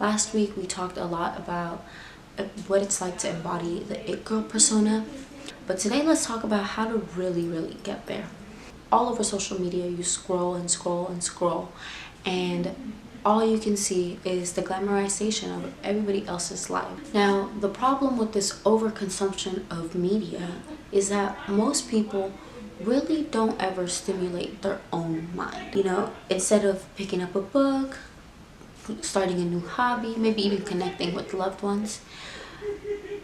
Last week we talked a lot about what it's like to embody the it girl persona, but today let's talk about how to really get there. All over social media you scroll and scroll and scroll, and all you can see is the glamorization of everybody else's life. Now, the problem with this overconsumption of media is that most people really don't ever stimulate their own mind. Instead of picking up a book, starting a new hobby, maybe even connecting with loved ones,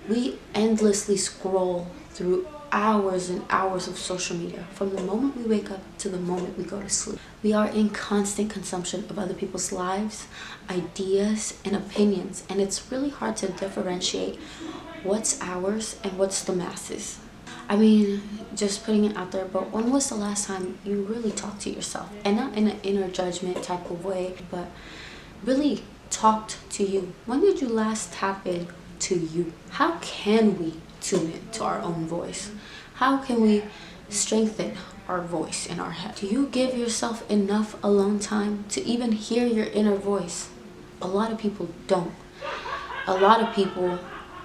we endlessly scroll through hours and hours of social media from the moment we wake up to the moment we go to sleep. We are in constant consumption of other people's lives, ideas, and opinions, and it's really hard to differentiate what's ours and what's the masses. I mean, just putting it out there, but when was the last time you really talked to yourself? And not in an inner judgment type of way, but really talked to you. When did you last tap in to you? How can we tune in to our own voice? How can we strengthen our voice in our head? Do you give yourself enough alone time to even hear your inner voice? A lot of people don't. A lot of people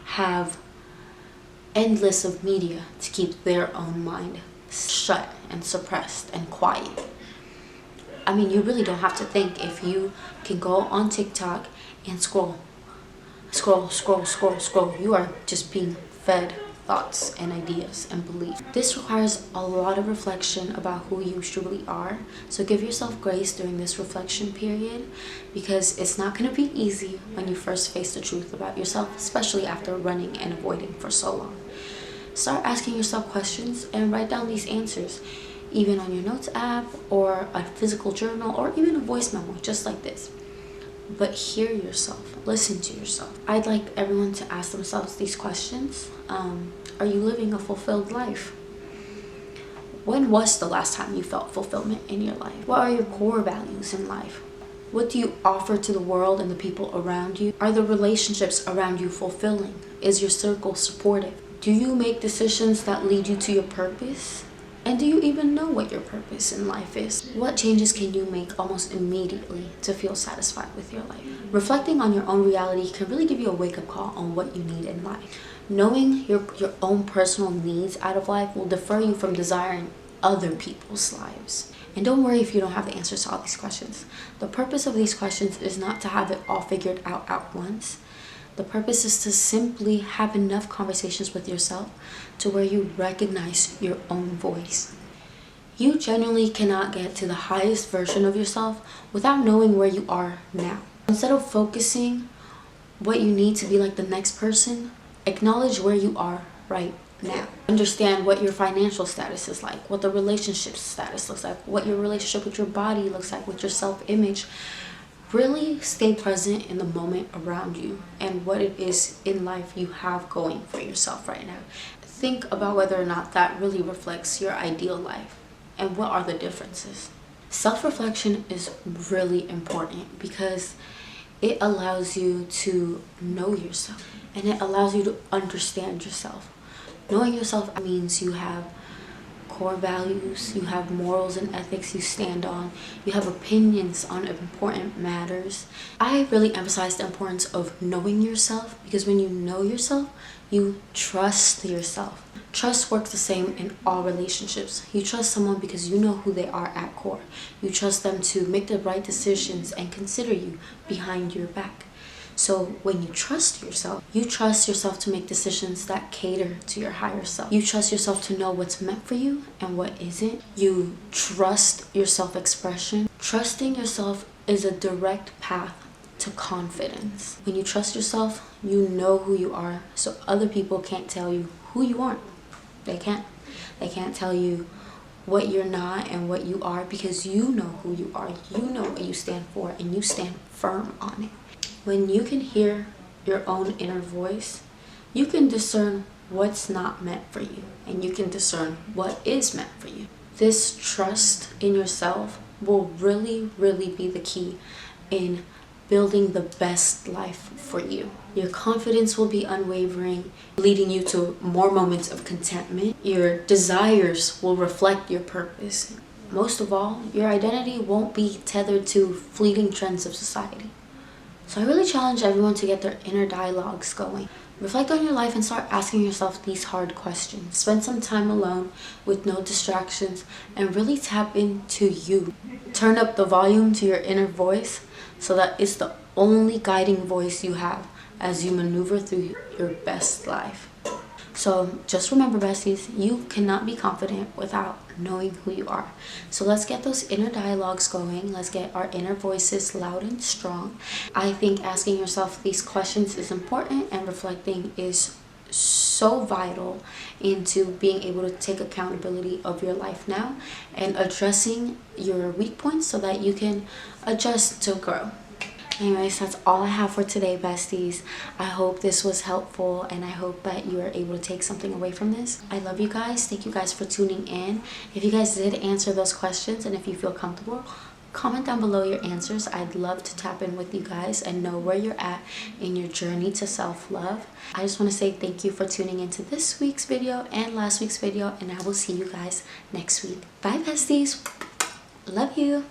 have endless of media to keep their own mind shut and suppressed and quiet. I mean, you really don't have to think if you can go on TikTok and scroll. You are just being fed thoughts and ideas and beliefs. This requires a lot of reflection about who you truly are. So give yourself grace during this reflection period, because it's not going to be easy when you first face the truth about yourself, especially after running and avoiding for so long. Start asking yourself questions and write down these answers, even on your notes app or a physical journal or even a voice memo, just like this. But hear yourself, listen to yourself. I'd like everyone to ask themselves these questions. Are you living a fulfilled life? When was the last time you felt fulfillment in your life? What are your core values in life? What do you offer to the world and the people around you? Are the relationships around you fulfilling? Is your circle supportive? Do you make decisions that lead you to your purpose? And do you even know what your purpose in life is? What changes can you make almost immediately to feel satisfied with your life? Reflecting on your own reality can really give you a wake-up call on what you need in life. Knowing your own personal needs out of life will deter you from desiring other people's lives. And don't worry if you don't have the answers to all these questions. The purpose of these questions is not to have it all figured out at once. The purpose is to simply have enough conversations with yourself to where you recognize your own voice. You genuinely cannot get to the highest version of yourself without knowing where you are now. Instead of focusing what you need to be like the next person, acknowledge where you are right now. Understand what your financial status is like, what the relationship status looks like, what your relationship with your body looks like, with your self-image. Really stay present in the moment around you and what it is in life you have going for yourself right now. Think about whether or not that really reflects your ideal life and what are the differences. Self-reflection is really important because it allows you to know yourself and it allows you to understand yourself. Knowing yourself means you have core values, you have morals and ethics you stand on, you have opinions on important matters. I really emphasize the importance of knowing yourself, because when you know yourself, you trust yourself. Trust works the same in all relationships. You trust someone because you know who they are at core. You trust them to make the right decisions and consider you behind your back. So when you trust yourself to make decisions that cater to your higher self. You trust yourself to know what's meant for you and what isn't. You trust your self-expression. Trusting yourself is a direct path to confidence. When you trust yourself, you know who you are, so other people can't tell you who you aren't. They can't. They can't tell you what you're not and what you are, because you know who you are. You know what you stand for, and you stand firm on it. When you can hear your own inner voice, you can discern what's not meant for you, and you can discern what is meant for you. This trust in yourself will really be the key in building the best life for you. Your confidence will be unwavering, leading you to more moments of contentment. Your desires will reflect your purpose. Most of all, your identity won't be tethered to fleeting trends of society. So I really challenge everyone to get their inner dialogues going. Reflect on your life and start asking yourself these hard questions. Spend some time alone with no distractions and really tap into you. Turn up the volume to your inner voice so that it's the only guiding voice you have as you maneuver through your best life. So just remember, besties, you cannot be confident without knowing who you are. So let's get those inner dialogues going. Let's get our inner voices loud and strong. I think asking yourself these questions is important, and reflecting is so vital into being able to take accountability of your life now and addressing your weak points so that you can adjust to grow. Anyways, that's all I have for today, besties. I hope this was helpful, and I hope that you are able to take something away from this. I love you guys. Thank you guys for tuning in. If you guys did answer those questions, and if you feel comfortable, comment down below your answers. I'd love to tap in with you guys and know where you're at in your journey to self-love. I just want to say thank you for tuning into this week's video and last week's video, and I will see you guys next week. Bye, besties. Love you.